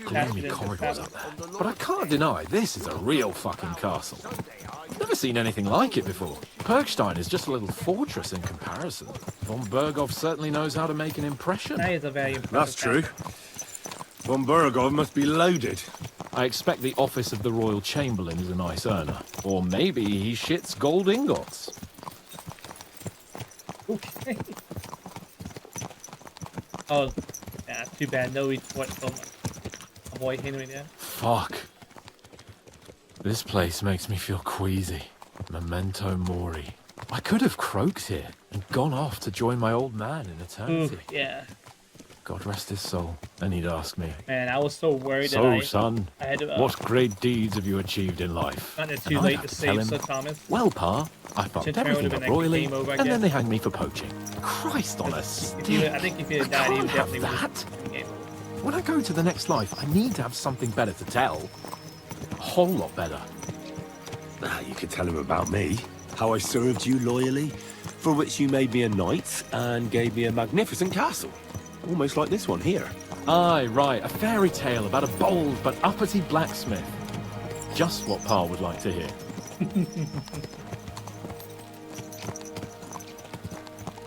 gloomy corridors up there. But I can't deny this is a real fucking castle. Never seen anything like it before. Perkstein is just a little fortress in comparison. Von Berghoff certainly knows how to make an impression. That is a very impressive That's true. Von Berghoff must be loaded. I expect the office of the Royal Chamberlain is a nice earner. Or maybe he shits gold ingots. Okay. Oh, yeah, too bad. No retort from a boy Henry there. Fuck. This place makes me feel queasy. Memento mori. I could have croaked here and gone off to join my old man in eternity. Ooh, yeah. God rest his soul. And he'd ask me, Man, I was so worried "So, that son, I had to, what great deeds have you achieved in life?" not too And I'd late have to tell save him, Sir Thomas. "Well, Pa, I fucked Chinchilla everything would've up been like royally, game over, I and then guess. they hanged me for poaching." Christ on a stick. I think if he had I died, he can't would have definitely that. win the game. When I go to the next life, I need to have something better to tell. A whole lot better. You could tell him about me. How I served you loyally, for which you made me a knight and gave me a magnificent castle. Almost like this one here. Aye, right, a fairy tale about a bold but uppity blacksmith. Just what Pa would like to hear.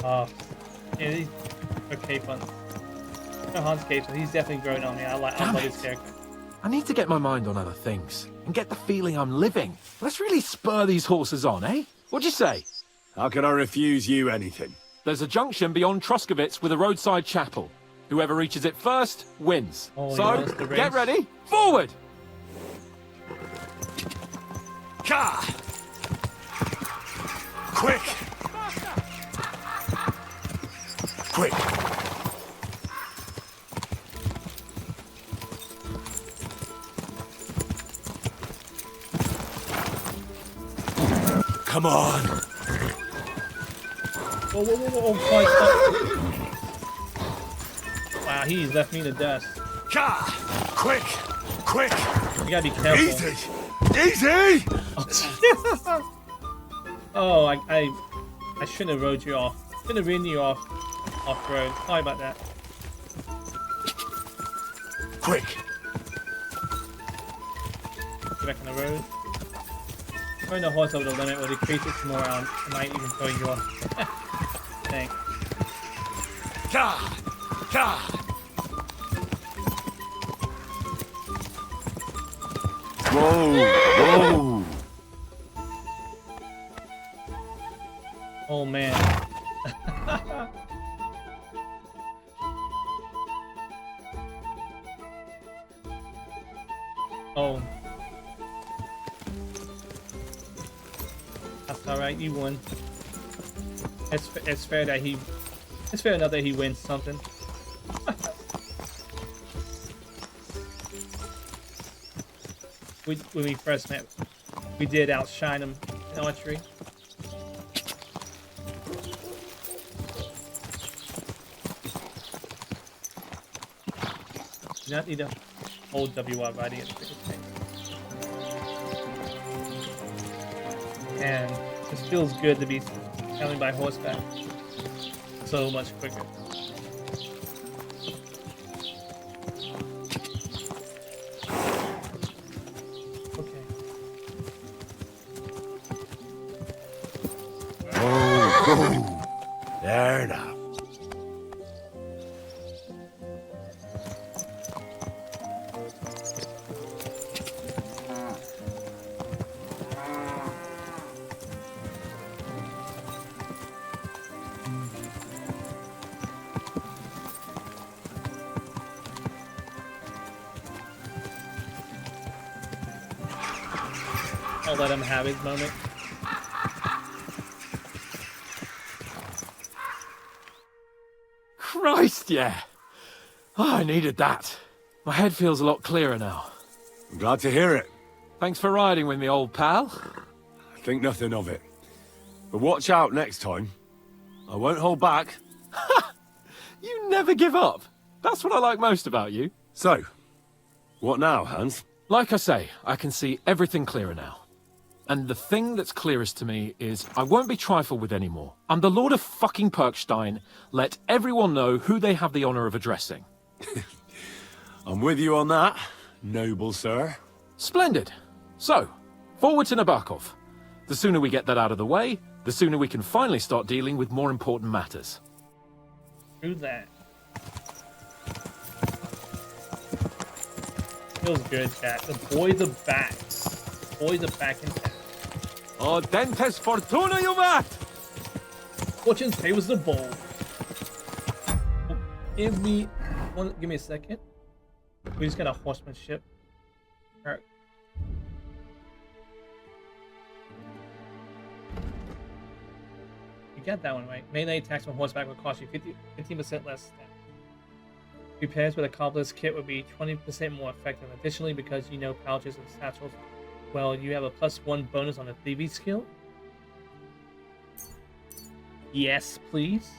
Oh, yeah, he's okay fun. No, Hans Cape, he's definitely grown on me. I love his character. I need to get my mind on other things and get the feeling I'm living. Let's really spur these horses on, eh? What'd you say? How can I refuse you anything? There's a junction beyond Truskovitz with a roadside chapel. Whoever reaches it first wins. Oh, So, yeah, that's the get race. ready, forward! Ka! Quick! Quick! Come on! Whoa, whoa, whoa, whoa, oh, wow, he's left me to dust. Ka! Quick! Quick! You gotta be careful. Easy! Easy! Oh, I shouldn't have rode you off. Shouldn't have ridden you off road. Sorry about that. Quick! Get back on the road. Throwing the horse over the limit will decrease its morale. It might even throw you off. Thanks. Ka! Ka! Whoa! Whoa! Oh man. Oh. That's alright, you won. It's fair that it's fair enough that he wins something. When we first met, we did outshine him in archery. Do not need to hold WR riding at the thing. And this feels good to be traveling by horseback. So much quicker. Okay. Whoa! There now. I'll let him have his moment. Christ, yeah. Oh, I needed that. My head feels a lot clearer now. I'm glad to hear it. Thanks for riding with me, old pal. I think nothing of it. But watch out next time. I won't hold back. You never give up. That's what I like most about you. So, what now, Hans? Like I say, I can see everything clearer now. And the thing that's clearest to me is I won't be trifled with anymore. I'm the Lord of fucking Perkstein. Let everyone know who they have the honor of addressing. I'm with you on that, noble sir. Splendid. So, forward to Nabokov. The sooner we get that out of the way, the sooner we can finally start dealing with more important matters. Do that. Feels good, chat. The boys are back. The boys are back in town. Oh, dentes fortuna juvat! Fortune favors the bold. Give me a second. We just got a horsemanship. Alright. You got that one right. Melee attacks from horseback will cost you 15% less stamina. Repairs with a Cobbler's kit would be 20% more effective. Additionally, because you know pouches and satchels, well, you have a +1 bonus on the thieving skill. Yes, please.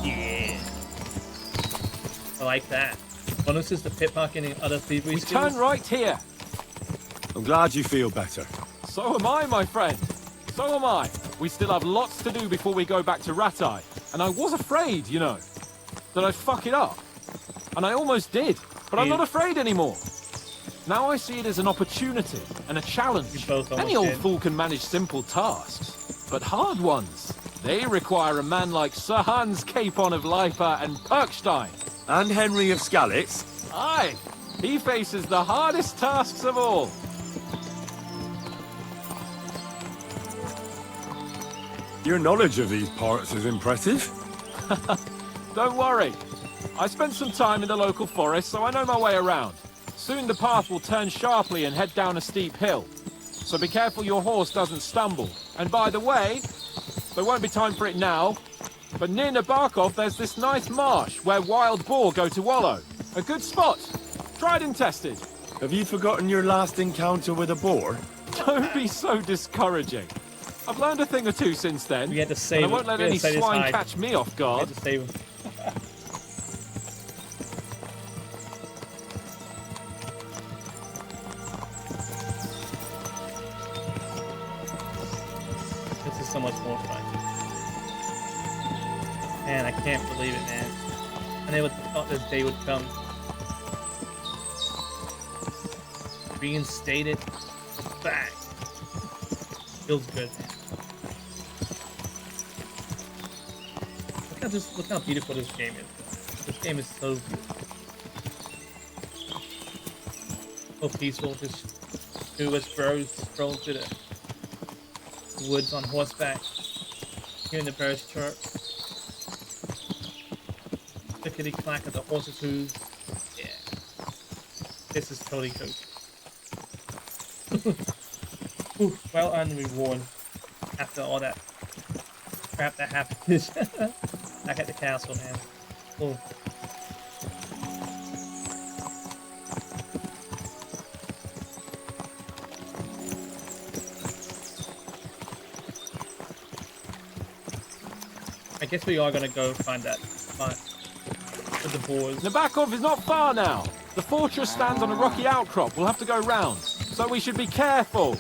Yeah. I like that. Bonuses to pickpocketing and other thievery We skills. turn right here. I'm glad you feel better. So am I, my friend. So am I. We still have lots to do before we go back to Ratai. And I was afraid, you know, that I'd fuck it up. And I almost did. But I'm not afraid anymore. Now I see it as an opportunity and a challenge. Any old fool can manage simple tasks. But hard ones, they require a man like Sir Hans Capon of Leipa and Perkstein. And Henry of Skalitz. Aye, he faces the hardest tasks of all. Your knowledge of these parts is impressive. Don't worry. I spent some time in the local forest, so I know my way around. Soon the path will turn sharply and head down a steep hill. So be careful your horse doesn't stumble. And by the way, there won't be time for it now, but near Nabokov there's this nice marsh where wild boar go to wallow. A good spot. Tried and tested. Have you forgotten your last encounter with a boar? Don't be so discouraging. I've learned a thing or two since then. We had to save and I won't let any swine catch me off We guard. had to save him. This is so much more fun. Man, I can't believe it, man. I never thought this day would come. Reinstated. Back. Feels good, man. Look how beautiful this game is. This game is so beautiful. So peaceful, just two of us bros strolling through the woods on horseback, hearing the birds chirp, clickety clack of the horses' hooves. Yeah, this is totally cozy. Ooh, well earned reward after all that crap that happened back at the castle, man. Ooh. I guess we are gonna go find that spot with the boars. Nabokov is not far now. The fortress stands on a rocky outcrop. We'll have to go round. So we should be careful.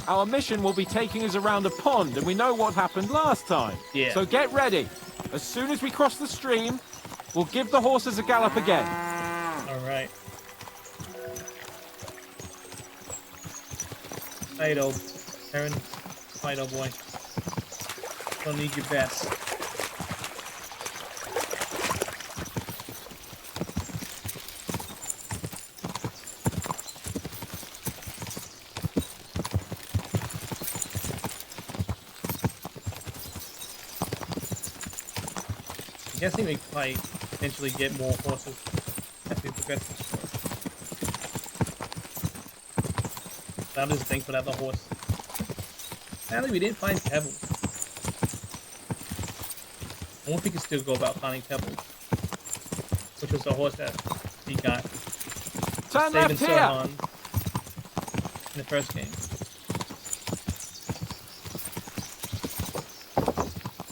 Our mission will be taking us around a pond, and we know what happened last time. Yeah. So get ready. As soon as we cross the stream, we'll give the horses a gallop again. Alright. Fight, old Aaron. Fight, old boy. Don't need your best. I'm guessing we might eventually get more horses as we progress this story. I'm just thankful to have a horse. Sadly, we didn't find pebbles. I wonder if we can still go about finding pebbles. Which was the horse that we got. Turn Saving left Sir here. Han in the first game.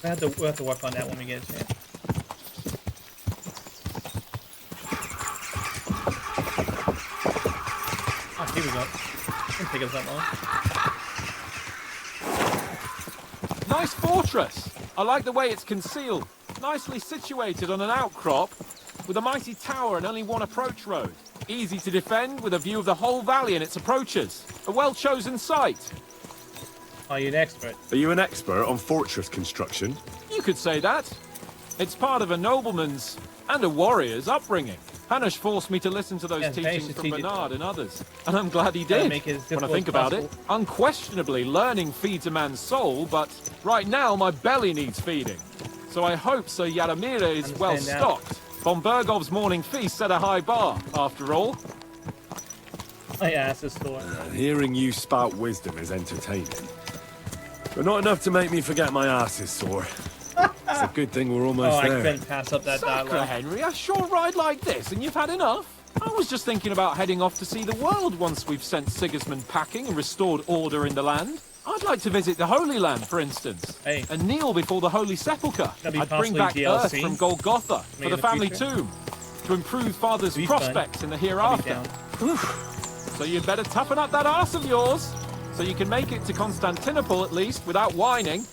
We'll have to work on that when we get a chance. Oh, here we go. Didn't take us that long. Nice fortress. I like the way it's concealed. Nicely situated on an outcrop. with a mighty tower and only one approach road. Easy to defend, with a view of the whole valley and its approaches. A well-chosen site. Are you an expert? Are you an expert on fortress construction? You could say that. It's part of a nobleman's and a warrior's upbringing. Hanush forced me to listen to those Yeah, very teachings from strategic. Bernard and others, and I'm glad he Gotta did. make it as When I difficult think as about it, possible. unquestionably learning feeds a man's soul, but right now my belly needs feeding. So I hope Sir Yaramira is Understand well that. stocked. Von Bergov's morning feast set a high bar, after all. My ass is sore. Hearing you spout wisdom is entertaining. But not enough to make me forget my ass is sore. It's a good thing we're Oh, almost I there. couldn't pass up that Sacre dialogue. Henry, a short ride like this, and you've had enough? I was just thinking about heading off to see the world once we've sent Sigismund packing and restored order in the land. I'd like to visit the Holy Land, for instance, Hey. and kneel before the Holy Sepulchre. That'd be I'd bring possibly back DLC. Earth from Golgotha for Maybe the in the family future. tomb, to improve Father's Be fun. prospects in the I'll be hereafter. down. So you'd better toughen up that arse of yours, so you can make it to Constantinople at least without whining.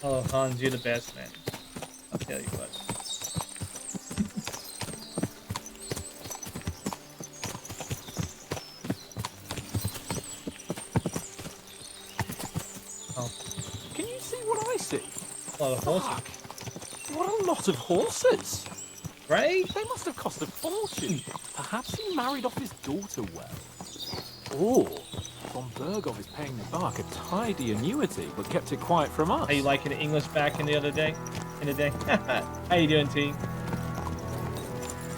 Oh, Hans, you're the best, man. I'll tell you what. Oh, Can you see what I see? a lot of horses. Fuck. What a lot of horses. Right? They must have cost a fortune. Perhaps he married off his daughter well. Or Von Bergov is paying the Bark a tidy annuity, but kept it quiet from us. How you liking the English back in the other day? In the day? How you doing, T?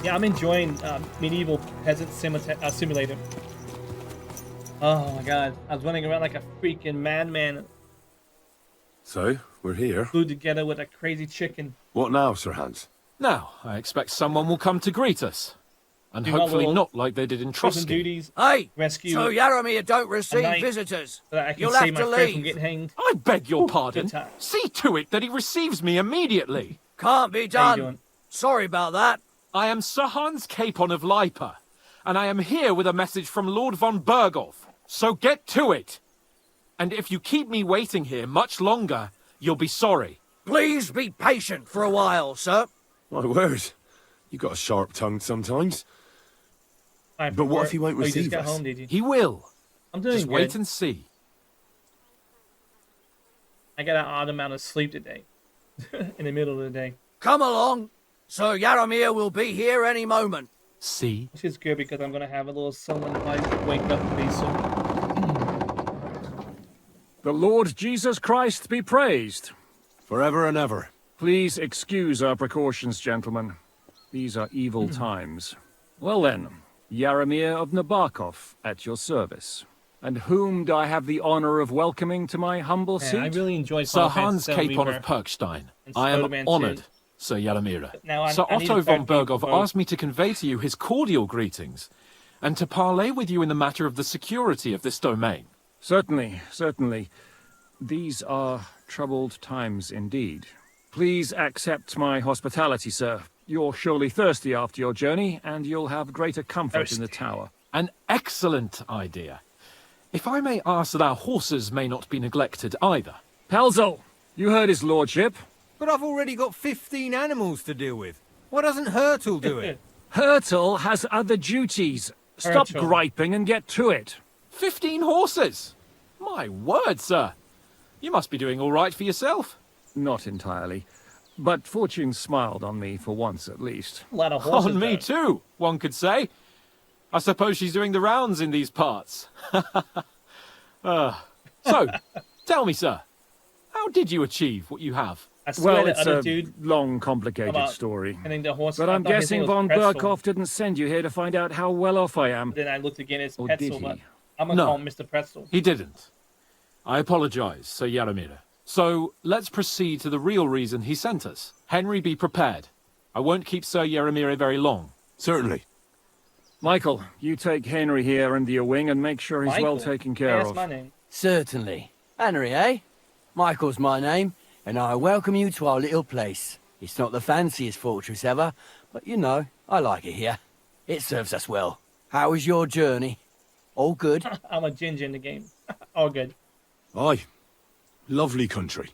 Yeah, I'm enjoying medieval peasant simulator. Oh my god, I was running around like a freaking madman, So, we're here. glued together with a crazy chicken. What now, Sir Hans? Now, I expect someone will come to greet us. And Do my hopefully little not like they did in Prison Trotsky. duties, Hey, rescue, so Yaramir don't receive night. visitors. so that I can You'll save have my to friend from leave. getting hanged. I beg your Ooh, pardon. good time. See to it that he receives me immediately. Can't be How you done. doing? Sorry about that. I am Sir Hans Capon of Lipa, and I am here with a message from Lord von Bergov. So get to it. And if you keep me waiting here much longer, you'll be sorry. Please be patient for a while, sir. My word. You got a sharp tongue sometimes. I But what prefer- if he won't oh, you just receive got us? home, did you? He will. I'm doing Just good. wait and see. I got an odd amount of sleep today. In the middle of the day. Come along. Sir Yaramir will be here any moment. See? Which is good because I'm gonna have a little someone like wake up pretty soon. The Lord Jesus Christ be praised. Forever and ever. Please excuse our precautions, gentlemen. These are evil times. Well then, Yaramir of Nabokov at your service. And whom do I have the honor of welcoming to my humble Man, seat? I really enjoyed Sir Final Hans Fantasy VII Capon of Rebirth. Perkstein. and I am Spider-Man 2. honoured, Sir Yaramira. Now, I Sir need Otto a von third game Bergov for both. asked me to convey to you his cordial greetings, and to parley with you in the matter of the security of this domain. Certainly, certainly. These are troubled times indeed. Please accept my hospitality, sir. You're surely thirsty after your journey, and you'll have greater comfort in the tower. An excellent idea. If I may ask that our horses may not be neglected either. Pelzel, you heard his lordship. But I've already got 15 animals to deal with. Why doesn't Hurtle do it? Hurtle has other duties. Stop Hurtle. griping and get to it. 15 horses! My word, sir. You must be doing all right for yourself. Not entirely. But fortune smiled on me for once at least. A lot of horses. On me though. too, one could say. I suppose she's doing the rounds in these parts. So, tell me, sir, how did you achieve what you have? I swear Well, the it's other a dude long, complicated about story. handing the horse. But I I'm thought his guessing name was von Pretzel. Berkov didn't send you here to find out how well off I am. Then I looked again, it's Or did Pretzel, he? but I'm gonna No. call him Mr. Pretzel. He didn't. I apologize, Sir Yaramira. So, let's proceed to the real reason he sent us. Henry, be prepared. I won't keep Sir Yaramira very long. Certainly. Michael, you take Henry here under your wing and make sure he's well Michael. taken Yeah, care that's of. my name. Certainly. Henry, eh? Michael's my name, and I welcome you to our little place. It's not the fanciest fortress ever, but you know, I like it here. It serves us well. How was your journey? All good? I'm a ginger in the game. All good. Aye. Lovely country.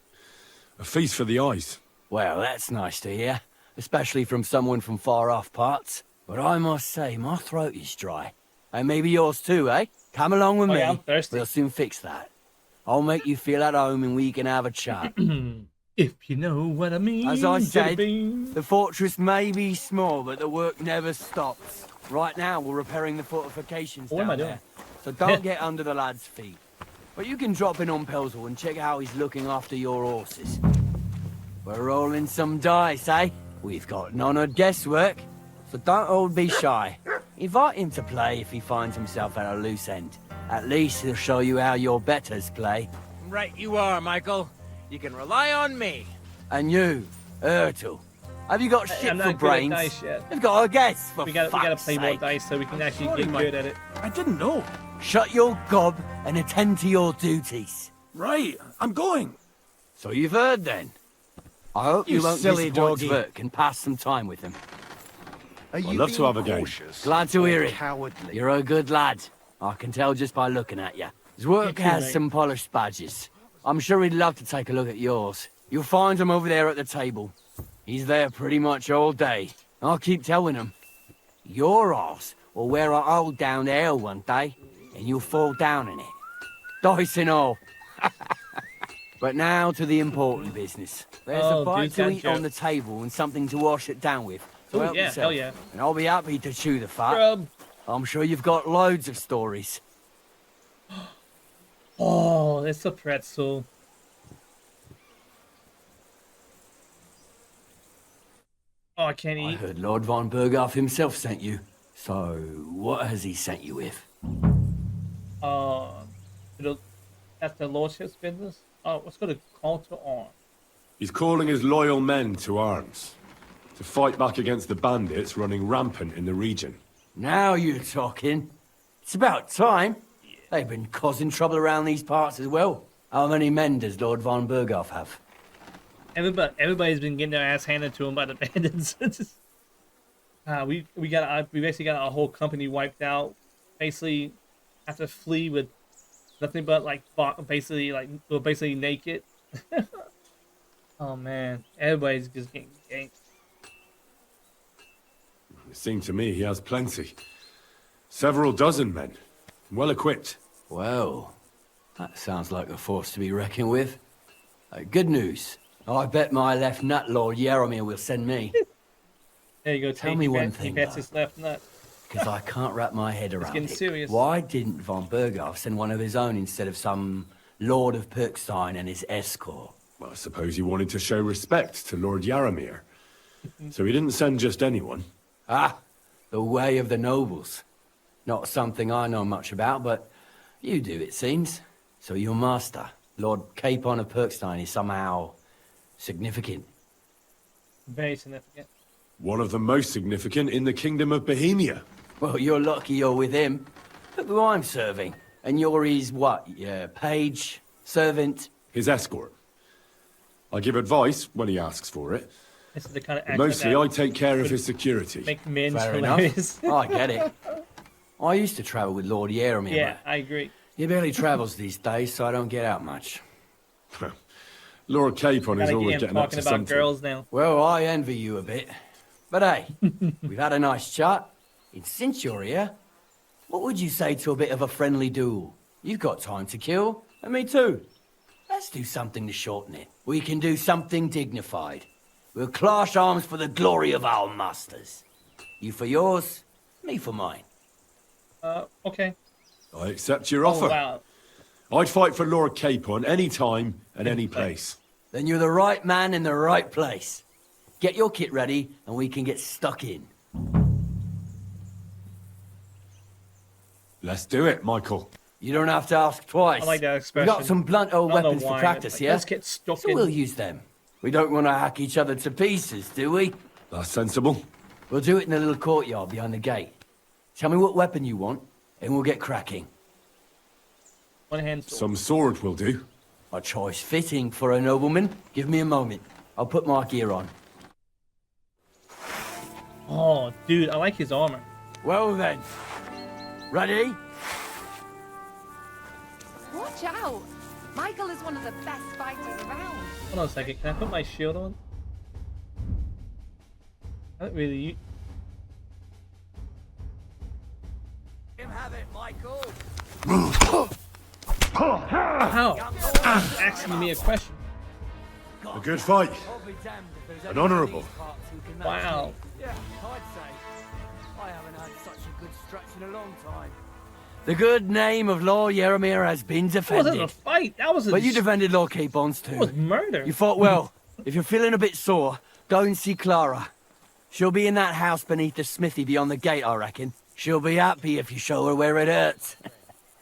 A feast for the eyes. Well, that's nice to hear, especially from someone from far-off parts. But I must say, my throat is dry. And maybe yours too, eh? Come along with Oh, me. yeah, I'm thirsty. We'll soon fix that. I'll make you feel at home and we can have a chat. If you know what I mean. As I said, Jelly the fortress may be small, but the work never stops. Right now, we're repairing the fortifications What am I down doing? there, so don't get under the lad's feet. But you can drop in on Pelzel and check how he's looking after your horses. We're rolling some dice, eh? We've got none of guesswork, so don't all be shy. Invite him to play if he finds himself at a loose end. At least he'll show you how your betters play. Right you are, Michael. You can rely on me. And you, Ertl, have you got shit I'm for not good at brains? dice yet. You've got a guess, for We gotta fuck's play more sake. dice so we can actually Sorry, get Mike. good at it. I didn't know. Shut your gob and attend to your duties. Right, I'm going. So you've heard then. I hope you, You won't silly disappoint doggy. Vert and pass some time with him. I'd love to have a game. Glad to hear it. Cowardly. You're a good lad. I can tell just by looking at you. His work You too, has mate. some polished badges. I'm sure he'd love to take a look at yours. You'll find him over there at the table. He's there pretty much all day. I'll keep telling him. Your arse will wear a hole down there one day, and you'll fall down in it. Dice and all. But now to the important business. There's Oh, a bite dude, to that eat joke. on the table and something to wash it down with. So Ooh, help yeah, yourself. hell yeah. And I'll be happy to chew the fat. Grub. I'm sure you've got loads of stories. Oh, it's a pretzel. Oh, I can't I eat. heard Lord von Berghoff himself sent you. So, what has he sent you with? It'll, that's the lordship's business. Oh, let's go to call to arms. He's calling his loyal men to arms. To fight back against the bandits running rampant in the region. Now you're talking. It's about time. They've been causing trouble around these parts as well. How many men does Lord von Berghoff have? Everybody's been getting their ass handed to them by the bandits. We basically got our whole company wiped out. Basically, have to flee with nothing but we're basically naked. Oh man, everybody's just getting ganked. It seemed to me he has plenty. Several dozen men. Well equipped. Well, that sounds like a force to be reckoned with. Good news. I bet my left nut Lord Yaromir will send me. There you go. Tell Tate. me He one bets- He thing, bets though. his left nut. Because I can't wrap my head around getting it. serious. Why didn't von Berghoff send one of his own instead of some Lord of Perkstein and his escort? Well, I suppose he wanted to show respect to Lord Yaromir. So he didn't send just anyone. Ah, the way of the nobles. Not something I know much about, but you do, it seems. So your master, Lord Capon of Perkstein, is somehow significant. Very significant. One of the most significant in the Kingdom of Bohemia. Well, you're lucky you're with him. Look who I'm serving. And you're his, what, page, servant? His escort. I give advice when he asks for it. This is the kind of But accent mostly that I take care of his security. make men Fair hilarious. enough. I get it. I used to travel with Lord Yaromir. Yeah, but I agree. he barely travels these days, so I don't get out much. Lord Capon is Gotta always get him getting up talking to about something. girls now. Well, I envy you a bit. But hey, we've had a nice chat. And since you're here, what would you say to a bit of a friendly duel? You've got time to kill, and me too. Let's do something to shorten it. We can do something dignified. We'll clash arms for the glory of our masters. You for yours, me for mine. Okay. I accept your Oh, offer. wow. I'd fight for Lord Capon any time and any place. Then you're the right man in the right place. Get your kit ready, and we can get stuck in. Let's do it, Michael. You don't have to ask twice. I like that We expression. got some blunt old I don't know weapons for why, practice, but yeah? let's get stuck So in. we'll use them. We don't want to hack each other to pieces, do we? That's sensible. We'll do it in the little courtyard behind the gate. Tell me what weapon you want, and we'll get cracking. One hand sword. Some sword will do. A choice fitting for a nobleman. Give me a moment. I'll put my gear on. Oh, dude, I like his armor. Well then. Ready? Watch out! Michael is one of the best fighters around. Hold on a second. Can I put my shield on? Not really. Him have it, Michael. How? Asking me a question. A good fight. I'll be damned if there's An anyone in honourable. these parts who can match Wow. me. Yeah, I'd say. I haven't had such a good stretch in a long time. The good name of Lord Yaramir has been That wasn't defended. a fight. That was a. But you defended Lord Capons That was too. murder. You fought well. If you're feeling a bit sore, go and see Clara. She'll be in that house beneath the smithy beyond the gate, I reckon. She'll be happy if you show her where it hurts.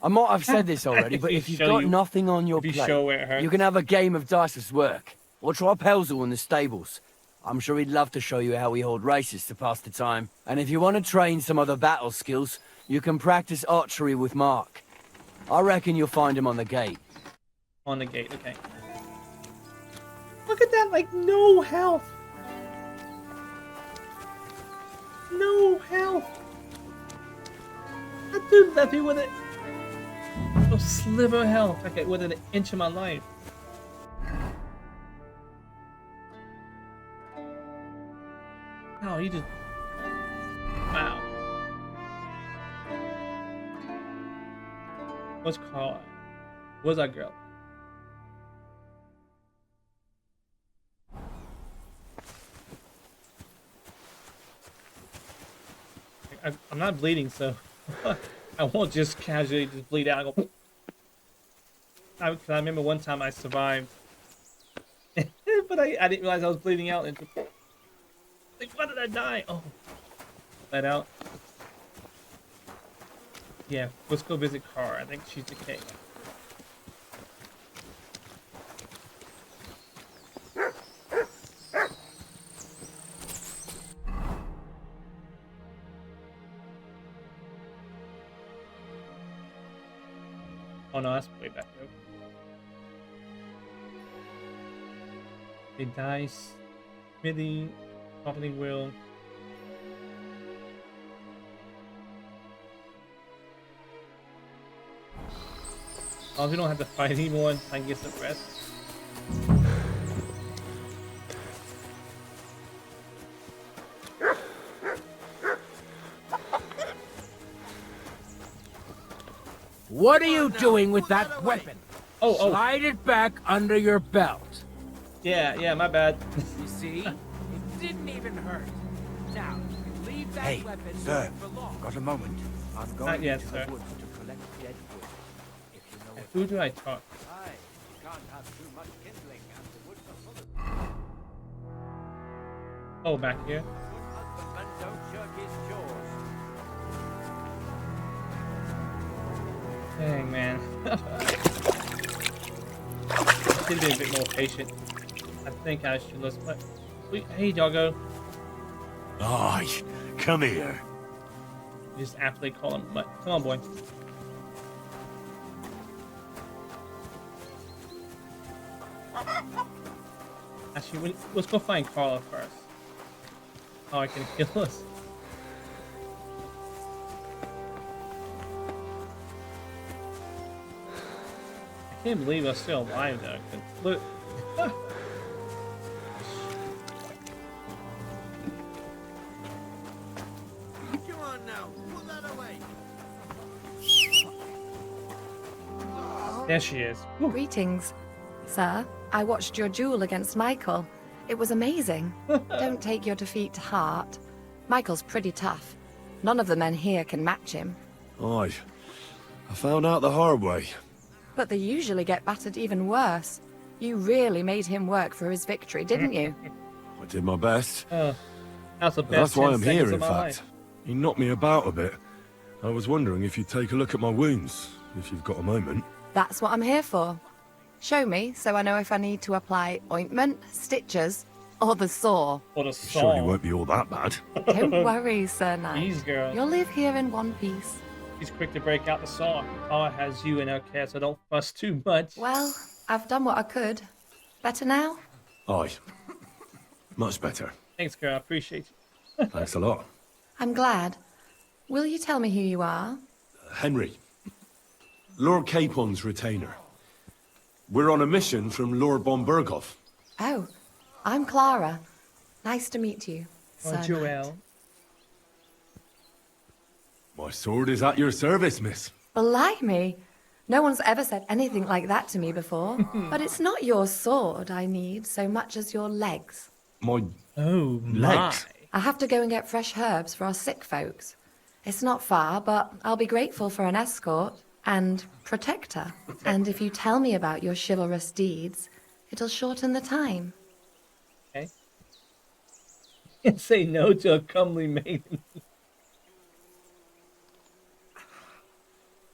I might have said this already, but if you've show got you- nothing on your if you plate, show where it hurts. you can have a game of dice's work. Or try Pelzel in the stables. I'm sure he'd love to show you how we hold races to pass the time. And if you want to train some other battle skills, you can practice archery with Mark. I reckon you'll find him on the gate. On the gate, okay. Look at that, like, no health. No health. That dude left me with a sliver of health, like within an inch of my life. Oh, he just... Wow. What's Carl? Where's that girl? I'm not bleeding, so I won't just casually just bleed out and go. I remember one time I survived, but I didn't realize I was bleeding out. And like, why did I die? Oh, let out. Yeah, let's go visit Cara. I think she's okay. Oh no, that's way back there. The dice, smithy, opening wheel. As long as we don't have to fight anymore, I can get some rest. What are you doing with that weapon? Oh, oh, Slide it back under your belt. yeah, my bad. You see? It didn't even hurt. Now, you can leave that Hey, weapon sir. for long. Got a moment. I'm Not going yet, into sir. the woods to collect dead wood. If you know what Who do I talk? Aye, you can't have too much kindling and the woods are full of Oh, back here. good husbandmen don't shirk his chores. Dang, man. Should be a bit more patient. I think I should listen. But wait, hey, doggo. Aye, come here. Just aptly call him. But come on, boy. Actually, let's go find Carla first. Oh, I can kill us. I can't believe I'm still alive though. 'Cause look. Come on now, put that away. There she is. Whew. Greetings, sir. I watched your duel against Michael. It was amazing. Don't take your defeat to heart. Michael's pretty tough. None of the men here can match him. Aye, I found out the hard way. But they usually get battered even worse. You really made him work for his victory, didn't you? I did my best. That's the best. That's why 10 I'm seconds here, of in my fact. life. He knocked me about a bit. I was wondering if you'd take a look at my wounds, if you've got a moment. That's what I'm here for. Show me so I know if I need to apply ointment, stitches, or the saw. What a It surely song. won't be all that bad. Don't worry, Sir Knight. Jeez, girl. You'll live here in one piece. She's quick to break out the saw. Carla has you in her care, so don't fuss too much. Well, I've done what I could. Better now? Aye, much better. Thanks, girl. I appreciate you. Thanks a lot. I'm glad. Will you tell me who you are? Henry, Lord Capon's retainer. We're on a mission from Lord von Berghoff. Oh, I'm Clara. Nice to meet you. Sir Knight. Joel. My sword is at your service, miss. Blimey. No one's ever said anything like that to me before. But it's not your sword I need so much as your legs. My Oh my. legs. I have to go and get fresh herbs for our sick folks. It's not far, but I'll be grateful for an escort and protector. And if you tell me about your chivalrous deeds, it'll shorten the time. Okay. Can't say no to a comely maiden.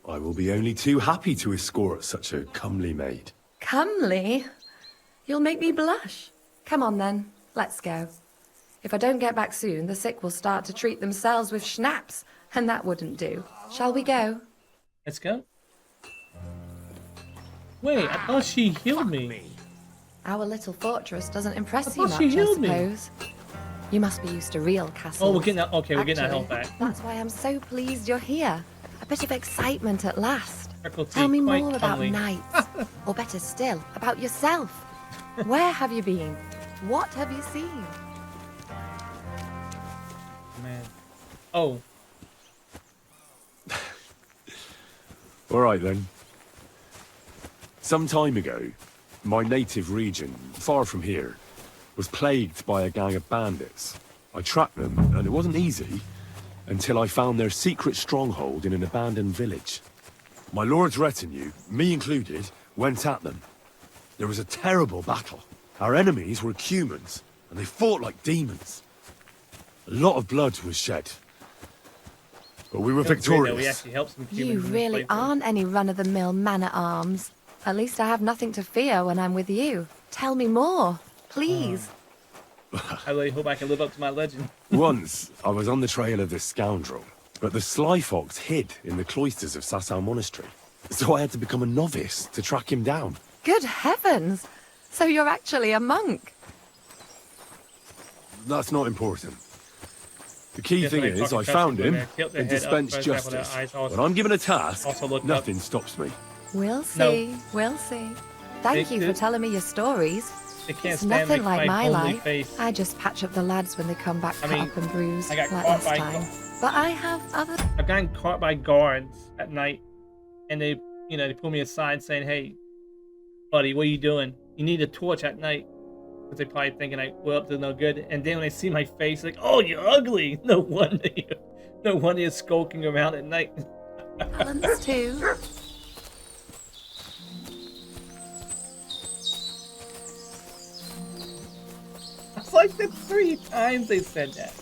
I will be only too happy to escort such a comely maid. Comely? You'll make me blush. Come on then, let's go. If I don't get back soon, the sick will start to treat themselves with schnapps, and that wouldn't do. Shall we go? Let's go. Wait, I thought she healed me. Our little fortress doesn't impress I you thought much, she I healed me. suppose. You must be used to real castles. Oh, we're getting that. Okay, we're getting that Actually, health back. That's why I'm so pleased you're here. A bit of excitement at last. Faculty, Tell me quite more about comely. knights, or better still, about yourself. Where have you been? What have you seen? Man. Oh, All right then. Some time ago, my native region, far from here, was plagued by a gang of bandits. I tracked them, and it wasn't easy, until I found their secret stronghold in an abandoned village. My lord's retinue, me included, went at them. There was a terrible battle. Our enemies were humans, and they fought like demons. A lot of blood was shed. But we were that's great, though. We victorious. actually helped some You humans in this really playthrough. aren't any run-of-the-mill man-at-arms. At least I have nothing to fear when I'm with you. Tell me more, please. I really hope I can live up to my legend. Once, I was on the trail of this scoundrel, but the sly fox hid in the cloisters of Sasau Monastery. So I had to become a novice to track him down. Good heavens! So you're actually a monk? That's not important. The key Yes, thing I is, fucking I trust found them, him man. Tilt their and head up, dispensed first half of their justice. eyes also- When I'm given a task, also look up. nothing stops me. We'll No. see, we'll see. Thank They- you they- for telling me your stories. They can't It's stand nothing like my homely life. face. I just patch up the lads when they come back I cut mean, up and bruised I got like caught last by- time. But I have other... I've gotten caught by guards at night, and they, they pull me aside saying, "Hey, buddy, what are you doing? You need a torch at night." Because they probably thinking we're up to no good. And then when they see my face, like, "Oh, you're ugly. No wonder you're skulking around at night." talents too. It's like the 3 times they said that.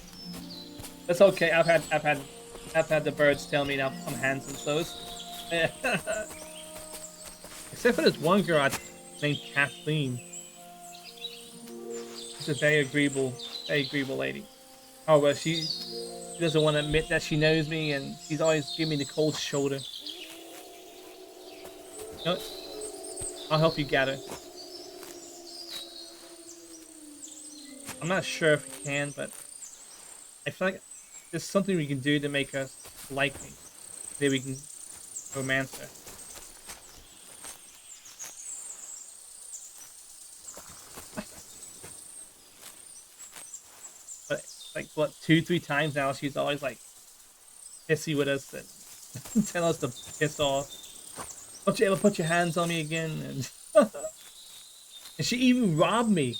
That's okay. I've had the birds tell me now I'm handsome, so it's except for this one girl named Kathleen. She's a very agreeable lady. Oh well, she doesn't want to admit that she knows me, and she's always giving me the cold shoulder. You know what? I'll help you gather. I'm not sure if we can, but I feel like there's something we can do to make us like me. Maybe we can romance her. But like what, 2-3 times now, she's always like pissy with us and tell us to piss off. Don't you ever put your hands on me again? And, and she even robbed me.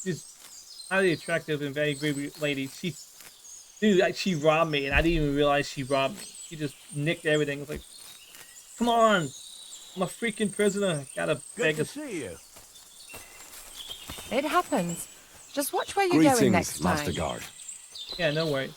This highly attractive and very agreeable lady. She robbed me, and I didn't even realize she robbed me. She just nicked everything. It was like, come on, I'm a freaking prisoner. Gotta beg us. see you. It happens. Just watch where you're going next Greetings, time. Master Guard. Yeah, no worries.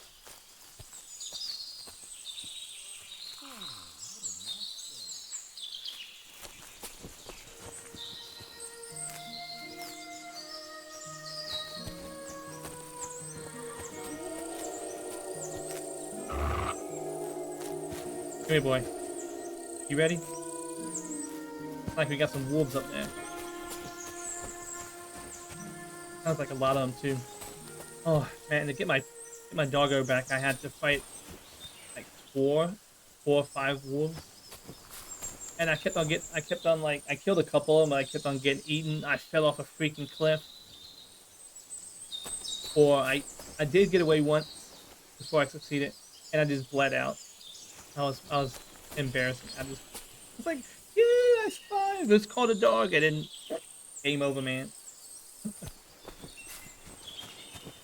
Come here, boy. You ready? Looks like we got some wolves up there. Sounds like a lot of them too. Oh man, to get my doggo back, I had to fight like four or five wolves, and I killed a couple of them, but I kept on getting eaten. I fell off a freaking cliff, or I I did get away once before I succeeded, and I just bled out. I was embarrassed. I was like, yeah, I survived. It's called a dog, and then game over, man.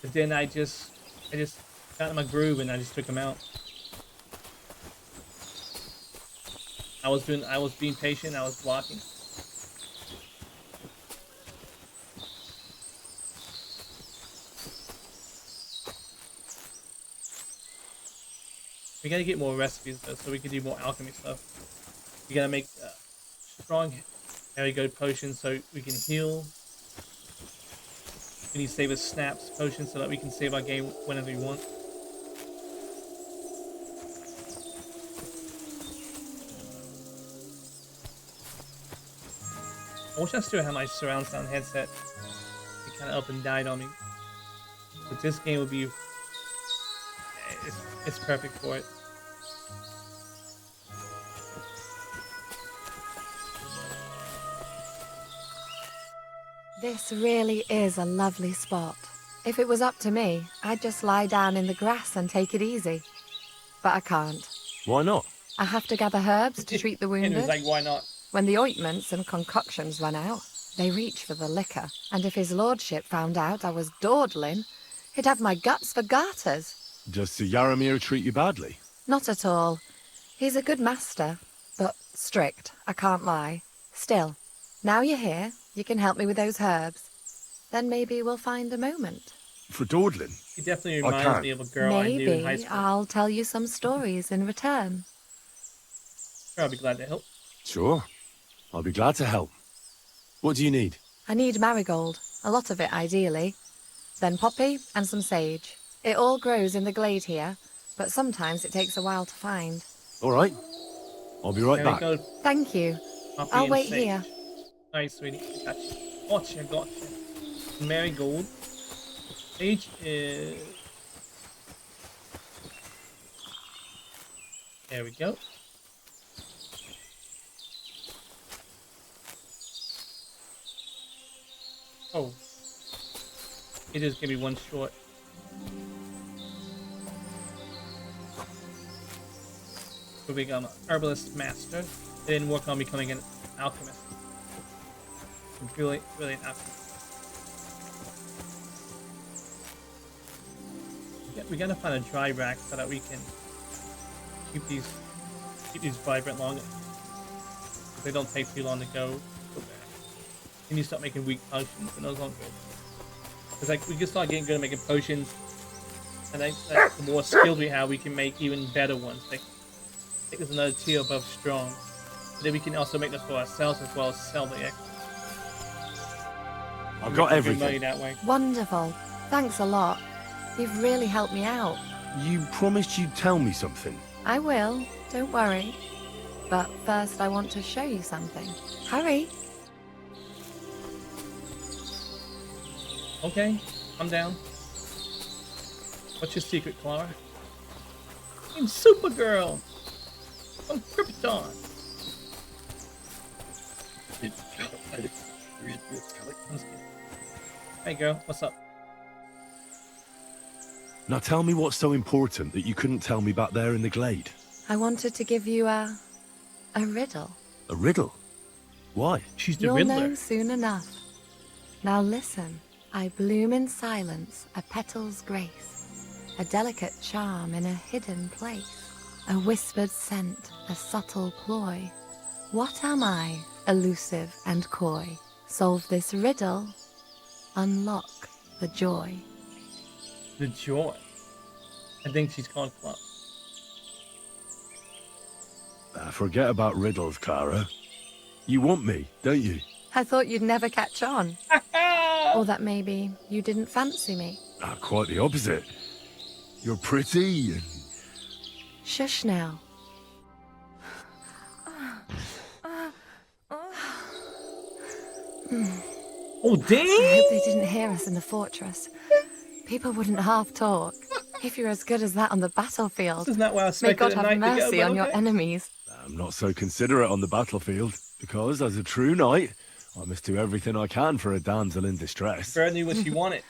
But then I just got in my groove, and I just took him out. I was being patient. I was blocking. We gotta get more recipes though, so we can do more alchemy stuff. We gotta make strong, very good potions so we can heal. We need to save a snaps potion so that we can save our game whenever we want. I wish I still had my surround sound headset. It kind of up and died on me. But this game would be... It's perfect for it. This really is a lovely spot. If it was up to me, I'd just lie down in the grass and take it easy. But I can't. Why not? I have to gather herbs to treat the And it was wounded. like, why not? When the ointments and concoctions run out, they reach for the liquor. And if his lordship found out I was dawdling, he'd have my guts for garters. Does Sir Yaramir treat you badly? Not at all. He's a good master, but strict, I can't lie. Still, now you're here, you can help me with those herbs. Then maybe we'll find a moment. For dawdling? He definitely I reminds can't. me of a girl I knew in high Maybe school. I'll tell you some stories in return. Sure, I'll be glad to help. Sure. I'll be glad to help. What do you need? I need marigold, a lot of it ideally. Then poppy and some sage. It all grows in the glade here, but sometimes it takes a while to find. All right. I'll be right There we back. go. Thank you. Poppy I'll and wait sage. here. Nice, sweetie. Gotcha. Gotcha. Marigold. Sage is... There we go. Oh. It is gonna be one short. So we got an herbalist master. They didn't work on becoming an alchemist. Really an alchemist. We gotta find a dry rack so that we can keep these vibrant longer. They don't take too long to go. We need to start making weak potions, and those aren't good. It's like we can start getting good at making potions, and the more skills we have, we can make even better ones. Like, I think there's another tier above strong. And then we can also make this for ourselves as well as sell the extra. I've got Make money everything. that way. Wonderful. Thanks a lot. You've really helped me out. You promised you'd tell me something. I will, don't worry. But first I want to show you something. Hurry. Okay, I'm down. What's your secret, Clara? I'm Supergirl! From Krypton! I'm just kidding. Hey girl, what's up? Now tell me what's so important that you couldn't tell me back there in the glade. I wanted to give you a riddle. A riddle? Why? She's the You'll Riddler. know soon enough. Now listen. I bloom in silence, a petal's grace, a delicate charm in a hidden place, a whispered scent, a subtle ploy. What am I, elusive and coy? Solve this riddle, unlock the joy. The joy. I think she's called Clara. Forget about riddles, Clara. You want me, don't you? I thought you'd never catch on. Or that maybe you didn't fancy me. Quite the opposite. You're pretty and... Shush now. Oh, I damn! hope they didn't hear us in the fortress. People wouldn't half talk. If you're as good as that on the battlefield, This is not where I may God expected a have night to go, mercy but on your okay. enemies. I'm not so considerate on the battlefield, because as a true knight, I must do everything I can for a damsel in distress. Bird knew what she wanted.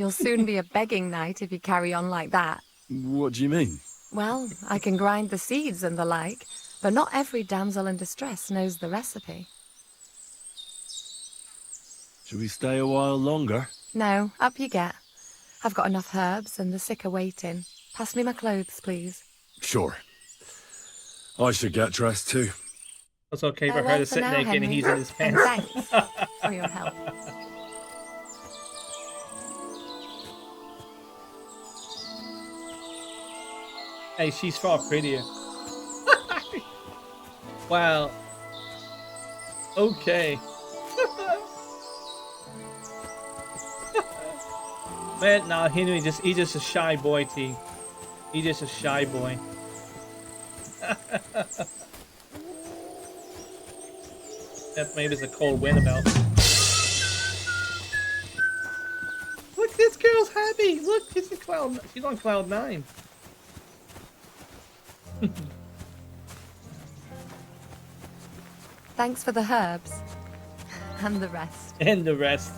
You'll soon be a begging knight if you carry on like that. What do you mean? Well, I can grind the seeds and the like, but not every damsel in distress knows the recipe. Should we stay a while longer? No, up you get. I've got enough herbs and the sick are waiting. Pass me my clothes, please. Sure. I should get dressed too. It's okay for her Farewell to for sit now, naked and Henry. he's in his And pants. thanks for your help. Hey, she's far prettier. Wow. Okay. Man, nah, Henry he's just a shy boy, T. He's just a shy boy. That maybe it's a cold wind about. Look, this girl's happy. Look, she's on cloud 9. Thanks for the herbs. And the rest. And the rest.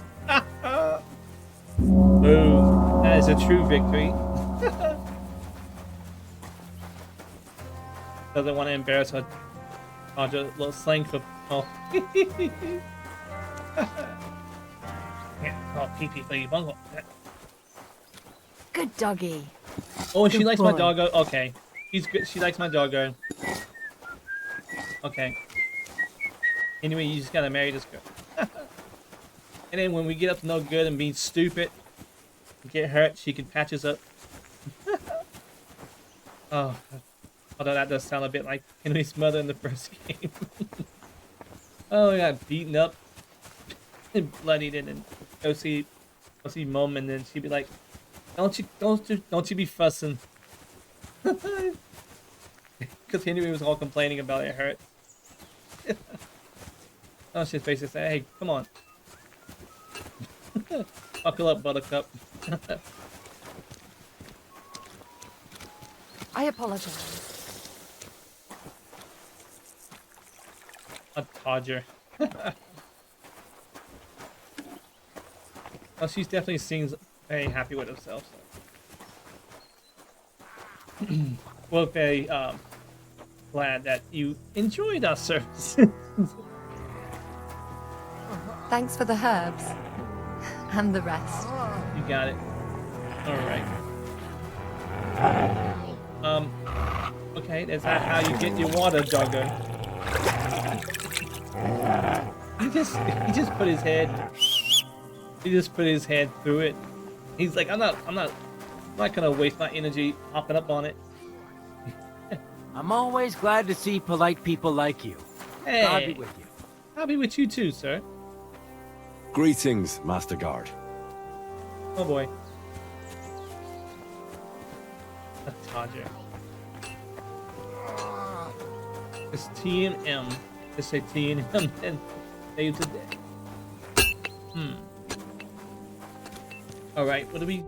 Boom. That is a true victory. Doesn't want to embarrass her. Oh, just a little slang for. Oh. Yeah, oh, pee-pee for you. Bungle. Good doggy. Oh, she Good likes my boy. doggo. Okay. She's good. She likes my doggo. Okay. Anyway, you just gotta marry this girl. And then when we get up to no good and being stupid, get hurt, she can patch us up. Oh, although that does sound a bit like Henry's mother in the first game. Oh, I got beaten up and bloodied, and then go see Mom, and then she'd be like, "Don't you be fussing," because Henry was all complaining about it hurt. Oh, she's basically saying, "Hey, come on, buckle up, Buttercup." I apologize. A Todger. Well, she's definitely seems very happy with herself. So. We're very glad that you enjoyed our service. Thanks for the herbs. And the rest. You got it. All right. Okay, is that how you get your water, Doggo? He just put his head. He just put his head through it. He's like, I'm not gonna waste my energy hopping up on it. I'm always glad to see polite people like you. Hey, I'll be with you. I'll be with you too, sir. Greetings, Master Guard. Oh boy. A Todger. It's T and M. Just say T and M and save the day. All right. What do we?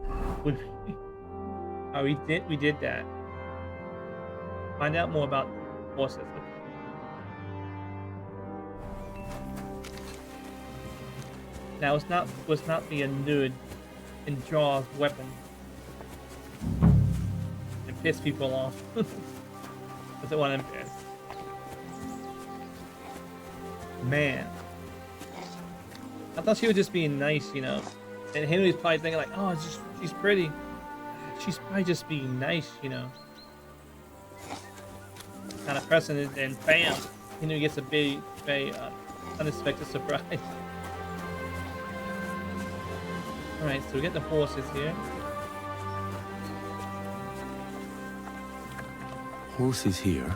Oh, we did that. Find out more about horses. Now it's not be a nude and draw a weapon and piss people off. Doesn't want to embarrass. Man, I thought she was just being nice, you know. And Henry's probably thinking like, oh, she's pretty. She's probably just being nice, you know. Kind of person, and bam, Henry gets a big, very unexpected surprise. All right, so we get the horses here. Horses here,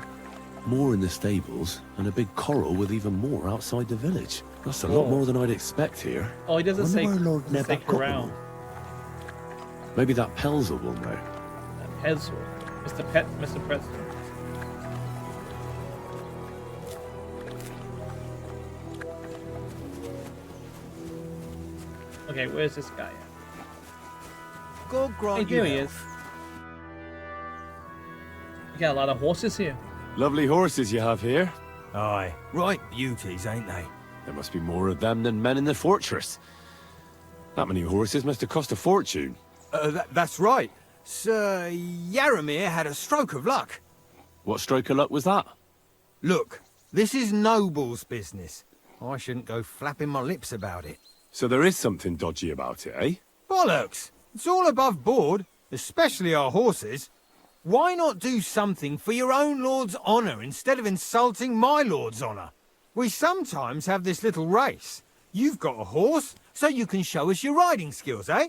more in the stables, and a big corral with even more outside the village. That's a lot Whoa. more than I'd expect here. Oh, he doesn't say. Wonder where Lord Doesn't say Never got them corral. all. Maybe that Pelzer will know. Petzl, Mr. Pretzel. Okay, where's this guy at? God Hey, grant here you he health. is. You got a lot of horses here. Lovely horses you have here. Aye, right beauties, ain't they? There must be more of them than men in the fortress. That many horses must have cost a fortune. That's right. Sir Yaramir had a stroke of luck. What stroke of luck was that? Look, this is Noble's business. I shouldn't go flapping my lips about it. So there is something dodgy about it, eh? Bollocks! It's all above board, especially our horses. Why not do something for your own lord's honour instead of insulting my lord's honour? We sometimes have this little race. You've got a horse, so you can show us your riding skills, eh?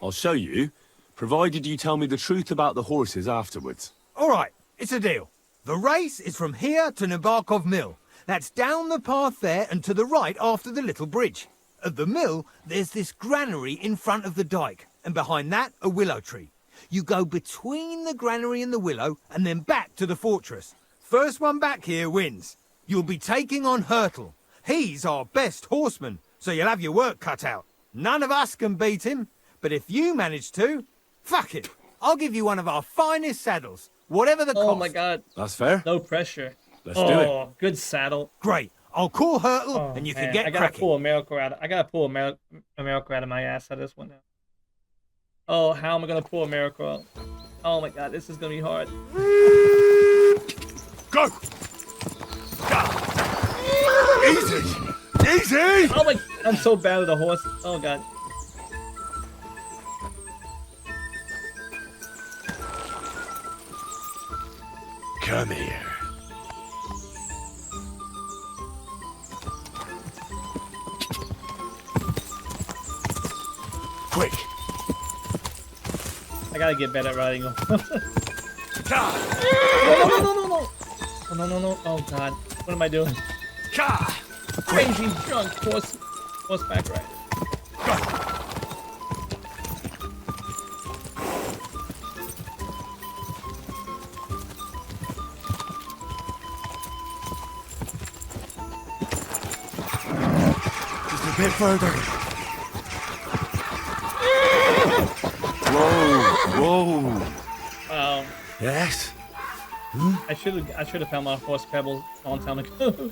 I'll show you, provided you tell me the truth about the horses afterwards. All right, it's a deal. The race is from here to Nabarkov Mill. That's down the path there and to the right after the little bridge. At the mill, there's this granary in front of the dike, and behind that, a willow tree. You go between the granary and the willow, and then back to the fortress. First one back here wins. You'll be taking on Hurtle. He's our best horseman, so you'll have your work cut out. None of us can beat him, but if you manage to, fuck it. I'll give you one of our finest saddles, whatever the cost. Oh my god. That's fair. No pressure. Let's do it. Oh, good saddle. Great. I'll call Hurtle, Oh, and you man, can get I gotta cracking. pull a miracle out. I gotta pull a miracle out of my ass at this one now. Oh, how am I gonna pull a miracle out? Oh my god, this is gonna be hard. Go! Easy! Easy! Oh my, I'm so bad with a horse. Oh god. Come here. Quick! I gotta get better at riding a horse. Ka! No. Oh god. What am I doing? Ka! Crazy drunk horseback ride. Just a bit further. Whoa! Wow. Yes? I should have found my horse pebbles a long time ago.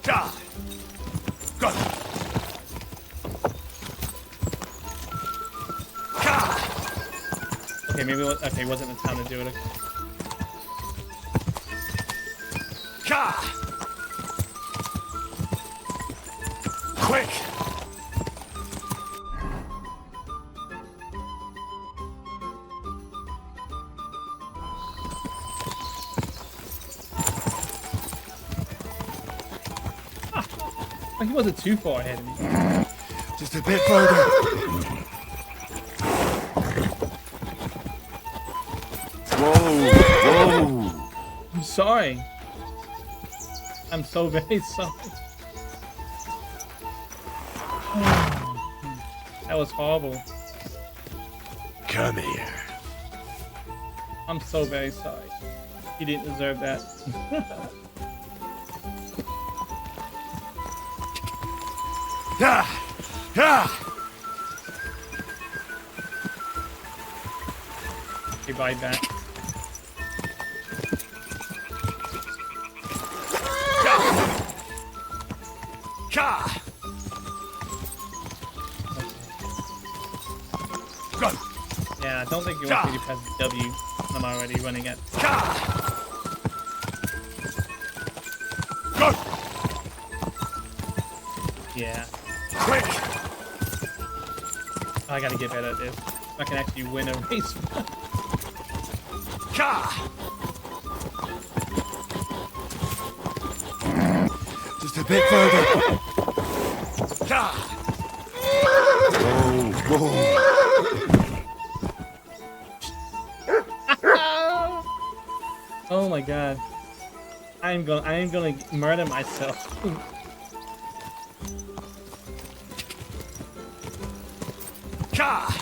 Ka! Go! Ka! Okay, maybe okay, wasn't the time to do it. Ka! Quick! Oh, he wasn't too far ahead of me. Just a bit further. Whoa! I'm sorry. I'm so very sorry. That was horrible. Come here. I'm so very sorry. You didn't deserve that. Okay, bye back. Yeah, I don't think you want me to press W. I'm already running it. Yeah. Quick! I gotta get better at this. I can actually win a race. Just a bit further. Whoa! Oh my god. I am gonna murder myself. Ka!